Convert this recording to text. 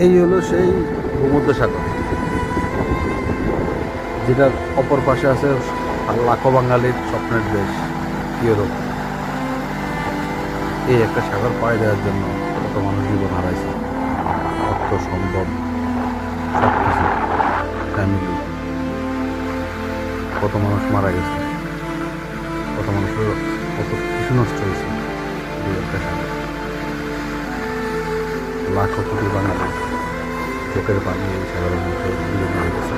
এই হলো সেই ভূমধ্যসাগর, যেটার অপর পাশে আছে লাখো বাঙালির স্বপ্নের দেশ ইউরোপ। এই একটা সাগর পাড়ি দেওয়ার জন্য কত মানুষ জীবন হারাইছে, অর্থ সম্পদ সব কিছু, ফ্যামিলি, কত মানুষ মারা গেছে, কত মানুষের কত কিছু নষ্ট হয়েছে। এই একটা সাগর, লাখো কোটি বাঙালি চোখের পানি এই সাগরের মধ্যে বিলীন হয়ে গেছে।